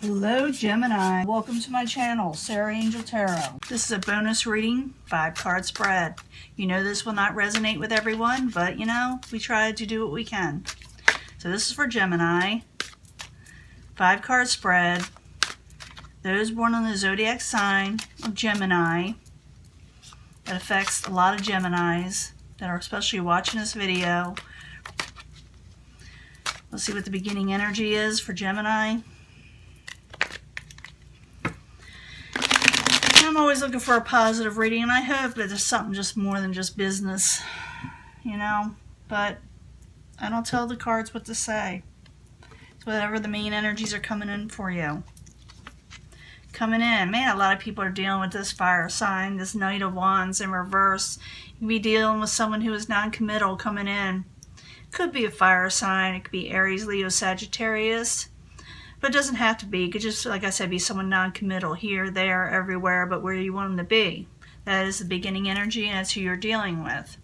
Hello Gemini, welcome to my channel, Sarah Angel Tarot. This is a bonus reading, 5-card spread. You know this will not resonate with everyone, but you know, we try to do what we can. So this is for Gemini, 5-card spread. Those born on the zodiac sign of Gemini. That affects a lot of Geminis that are especially watching this video. Let's see what the beginning energy is for Gemini. I'm always looking for a positive reading, and I hope that there's something just more than just business, you know, but I don't tell the cards what to say. It's whatever the main energies are coming in for you. Coming in. Man, a lot of people are dealing with this fire sign, this Knight of Wands in reverse. You could be dealing with someone who is non-committal coming in. Could be a fire sign. It could be Aries, Leo, Sagittarius. But it doesn't have to be. It could just, like I said, be someone non-committal here, there, everywhere, but where you want them to be. That is the beginning energy, and that's who you're dealing with.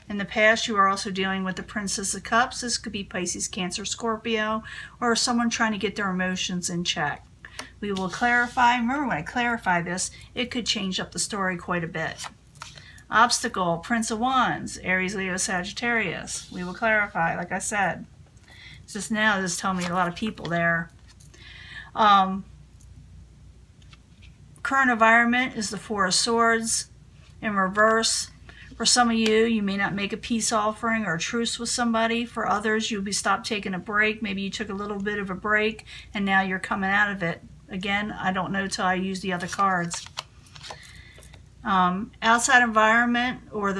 In the past, you are also dealing with the Princess of Cups. This could be Pisces, Cancer, Scorpio, or someone trying to get their emotions in check. We will clarify. Remember, when I clarify this, it could change up the story quite a bit. Obstacle, Prince of Wands, Aries, Leo, Sagittarius. We will clarify, like I said. Just now, this is telling me a lot of people there. Current environment is the Four of Swords in reverse. For some of you, you may not make a peace offering or a truce with somebody. For others, you'll be stopped taking a break. Maybe you took a little bit of a break, and now you're coming out of it. Again, I don't know till I use the other cards. Outside environment or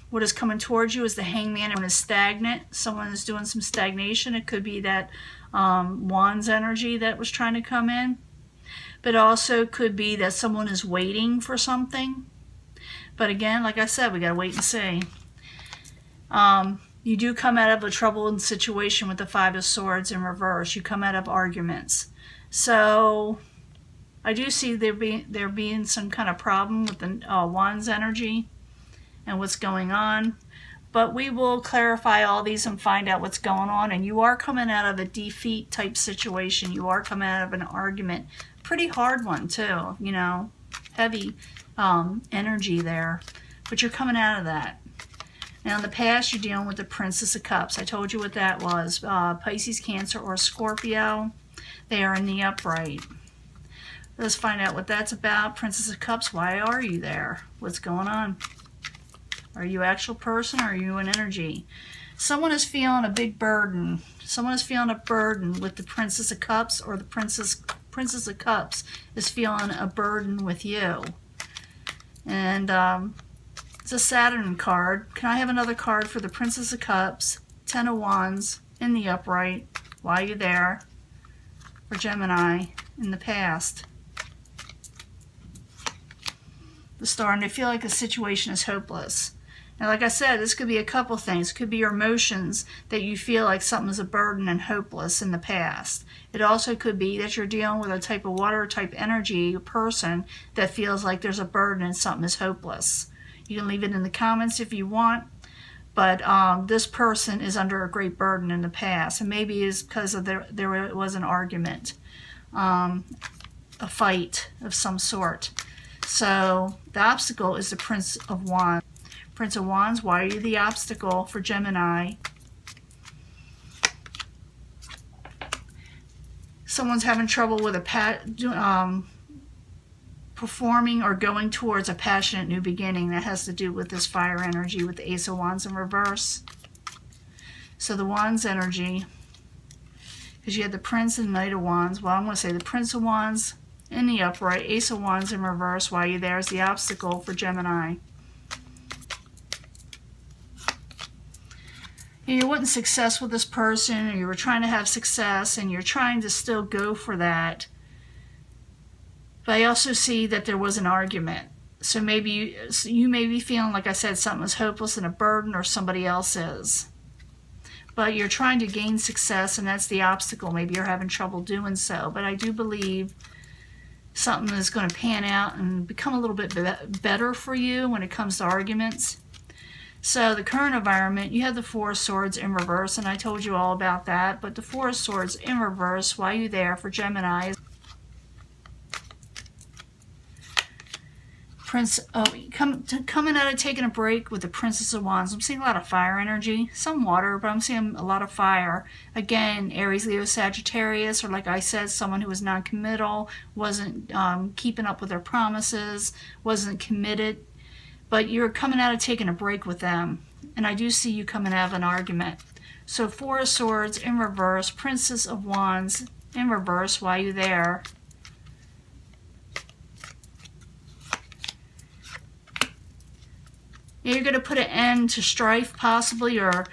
what is coming towards you is the Hangman and is stagnant. Someone is doing some stagnation. It could be that Wands energy that was trying to come in. But also could be that someone is waiting for something. But again, like I said, we got to wait and see. You do come out of a troubled situation with the Five of Swords in reverse. You come out of arguments. So I do see there being some kind of problem with the Wands energy and what's going on. But we will clarify all these and find out what's going on. And you are coming out of a defeat type situation. You are coming out of an argument. Pretty hard one too, you know. Heavy energy there. But you're coming out of that. Now in the past, you're dealing with the Princess of Cups. I told you what that was. Pisces, Cancer, or Scorpio. They are in the upright. Let's find out what that's about. Princess of Cups, why are you there? What's going on? Are you an actual person or are you an energy? Someone is feeling a big burden. Someone is feeling a burden with the Princess of Cups, or the Princess of Cups is feeling a burden with you. And it's a Saturn card. Can I have another card for the Princess of Cups, Ten of Wands in the upright? Why are you there? For Gemini in the past. The Star, and they feel like the situation is hopeless. Now, like I said, this could be a couple things. It could be your emotions that you feel like something is a burden and hopeless in the past. It also could be that you're dealing with a type of water type energy person that feels like there's a burden and something is hopeless. You can leave it in the comments if you want, but this person is under a great burden in the past, and maybe it's because of there was an argument, a fight of some sort. So the obstacle is the Prince of Wands. Prince of Wands, why are you the obstacle for Gemini? Someone's having trouble with performing or going towards a passionate new beginning. That has to do with this fire energy with the Ace of Wands in reverse. So the Wands energy, because you had the Prince and Knight of Wands. Well, I'm going to say the Prince of Wands in the upright, Ace of Wands in reverse. Why are you there is the obstacle for Gemini. You wasn't success with this person, or you were trying to have success, and you're trying to still go for that. But I also see that there was an argument. So maybe you may be feeling, like I said, something is hopeless and a burden, or somebody else is. But you're trying to gain success, and that's the obstacle. Maybe you're having trouble doing so. But I do believe something is going to pan out and become a little bit better for you when it comes to arguments. So the current environment, you have the Four of Swords in reverse, and I told you all about that. But the Four of Swords in reverse, why are you there for Gemini? Coming out of taking a break with the Princess of Wands. I'm seeing a lot of fire energy, some water, but I'm seeing a lot of fire. Again, Aries, Leo, Sagittarius, or like I said, someone who was non-committal, wasn't keeping up with their promises, wasn't committed. But you're coming out of taking a break with them. And I do see you coming out of an argument. So Four of Swords in reverse, Princess of Wands in reverse, why are you there? You're going to put an end to strife, possibly, or,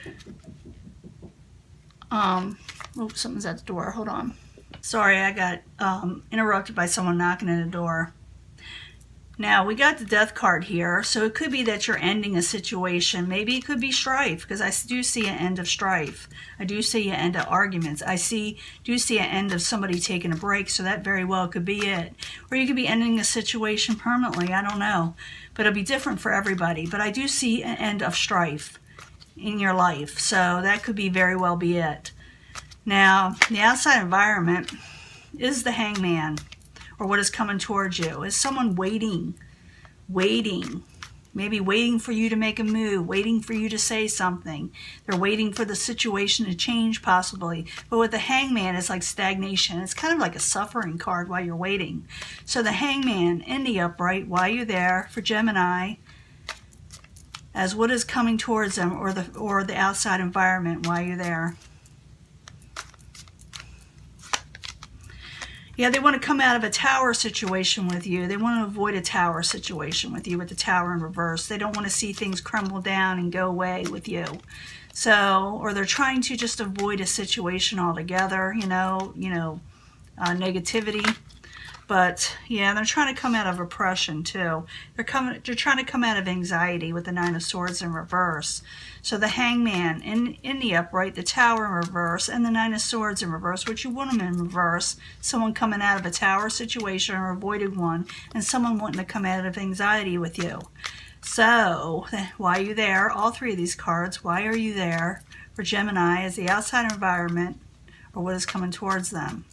oops, something's at the door. Hold on. Sorry, I got interrupted by someone knocking at the door. Now, we got the Death card here, so it could be that you're ending a situation. Maybe it could be strife, because I do see an end of strife. I do see an end of arguments. I do see an end of somebody taking a break, so that very well could be it. Or you could be ending a situation permanently, I don't know. But it'll be different for everybody. But I do see an end of strife in your life, so that could be very well be it. Now, the outside environment is the Hangman, or what is coming towards you. Is someone waiting, maybe waiting for you to make a move, waiting for you to say something. They're waiting for the situation to change, possibly. But with the Hangman, it's like stagnation. It's kind of like a suffering card while you're waiting. So the Hangman in the upright, why you're there for Gemini, as what is coming towards them, or the outside environment while you're there. Yeah, they want to come out of a tower situation with you. They want to avoid a tower situation with you, with the tower in reverse. They don't want to see things crumble down and go away with you. So, or they're trying to just avoid a situation altogether, negativity. But yeah, they're trying to come out of oppression too. They're trying to come out of anxiety with the Nine of Swords in reverse. So the Hangman in the upright, the Tower in reverse, and the Nine of Swords in reverse, which you want them in reverse. Someone coming out of a tower situation or avoiding one, and someone wanting to come out of anxiety with you. So why are you there? All three of these cards, why are you there for Gemini as the outside environment, or what is coming towards them?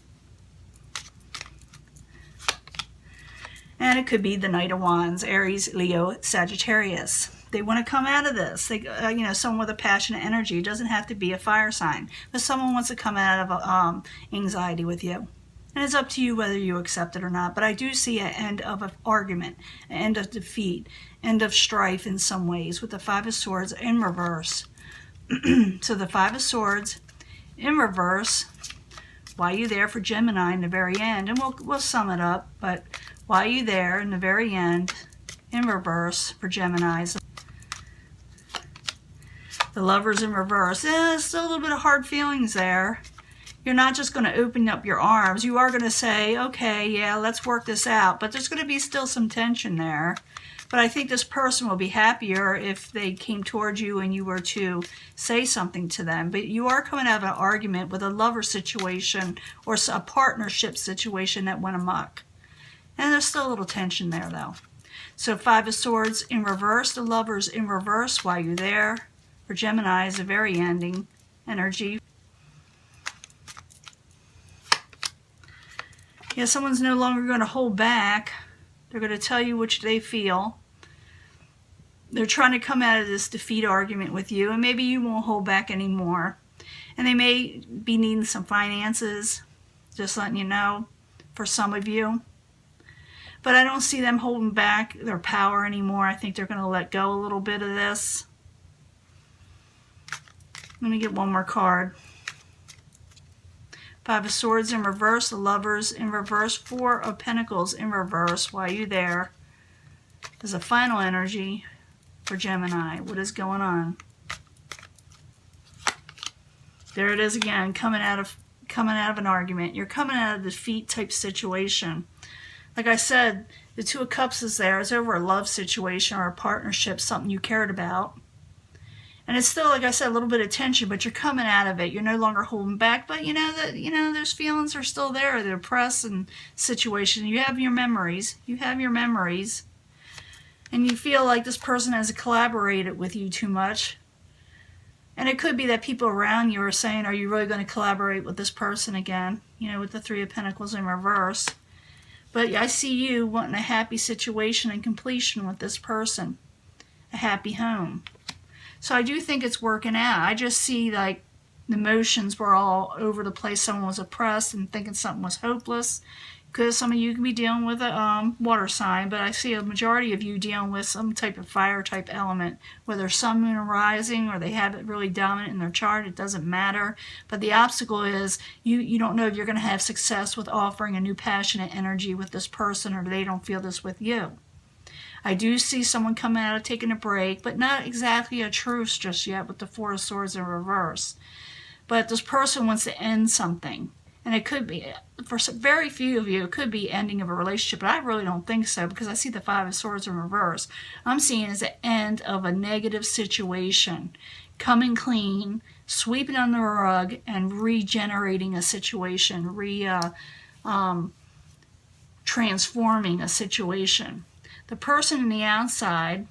And it could be the Knight of Wands, Aries, Leo, Sagittarius. They want to come out of this. They, someone with a passionate energy. It doesn't have to be a fire sign, but someone wants to come out of anxiety with you. And it's up to you whether you accept it or not. But I do see an end of an argument, an end of defeat, end of strife in some ways with the Five of Swords in reverse. So the Five of Swords in reverse. Why are you there for Gemini in the very end? And we'll sum it up, but why are you there in the very end in reverse for Geminis? The Lovers in reverse. Still a little bit of hard feelings there. You're not just going to open up your arms. You are going to say, okay, yeah, let's work this out. But there's going to be still some tension there. But I think this person will be happier if they came towards you and you were to say something to them. But you are coming out of an argument with a lover situation or a partnership situation that went amok. And there's still a little tension there, though. So Five of Swords in reverse, the Lovers in reverse, while you're there. For Gemini is a very ending energy. Yeah, someone's no longer going to hold back. They're going to tell you what they feel. They're trying to come out of this defeat argument with you, and maybe you won't hold back anymore. And they may be needing some finances, just letting you know, for some of you. But I don't see them holding back their power anymore. I think they're going to let go a little bit of this. Let me get one more card. Five of Swords in reverse, the Lovers in reverse, Four of Pentacles in reverse. Why are you there? There's a final energy for Gemini. What is going on? There it is again, coming out of an argument. You're coming out of a defeat type situation. Like I said, the Two of Cups is there. It's over a love situation or a partnership, something you cared about. And it's still, like I said, a little bit of tension, but you're coming out of it. You're no longer holding back, but those feelings are still there. The oppressed and situation. You have your memories. You have your memories. and you feel like this person has collaborated with you too much. And it could be that people around you are saying, are you really going to collaborate with this person again? You know, with the Three of Pentacles in reverse. But I see you wanting a happy situation and completion with this person. A happy home. So I do think it's working out. I just see like the emotions were all over the place. Someone was oppressed and thinking something was hopeless. Because some of you can be dealing with a water sign, but I see a majority of you dealing with some type of fire type element, whether sun, moon, or rising, or they have it really dominant in their chart. It doesn't matter. But the obstacle is you don't know if you're going to have success with offering a new passionate energy with this person, or they don't feel this with you. I do see someone coming out of taking a break, but not exactly a truce just yet with the Four of Swords in reverse. But this person wants to end something. And it could be, for very few of you, it could be ending of a relationship, but I really don't think so because I see the Five of Swords in reverse. I'm seeing as the end of a negative situation, coming clean, sweeping under the rug, and regenerating a situation, transforming a situation. The person in the outside,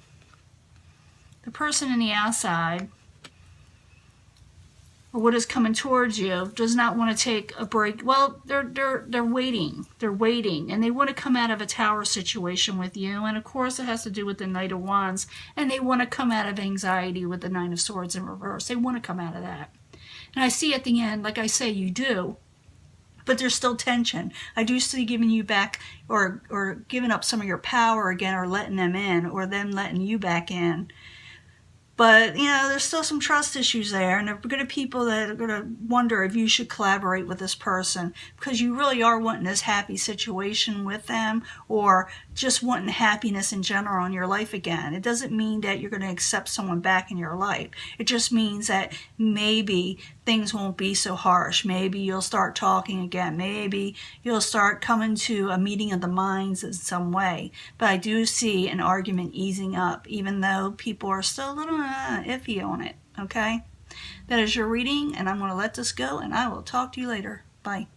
or what is coming towards you, does not want to take a break. Well, they're waiting. They're waiting, and they want to come out of a tower situation with you. And of course, it has to do with the Knight of Wands, and they want to come out of anxiety with the Nine of Swords in reverse. They want to come out of that. And I see at the end, like I say, you do, but there's still tension. I do see giving you back, or giving up some of your power again, or letting them in, or them letting you back in. But, you know, there's still some trust issues there, and there are going to be people that are going to wonder if you should collaborate with this person because you really are wanting this happy situation with them, or just wanting happiness in general in your life again. It doesn't mean that you're going to accept someone back in your life. It just means that maybe things won't be so harsh. Maybe you'll start talking again. Maybe you'll start coming to a meeting of the minds in some way. But I do see an argument easing up, even though people are still a little iffy on it, okay? That is your reading, and I'm going to let this go, and I will talk to you later. Bye.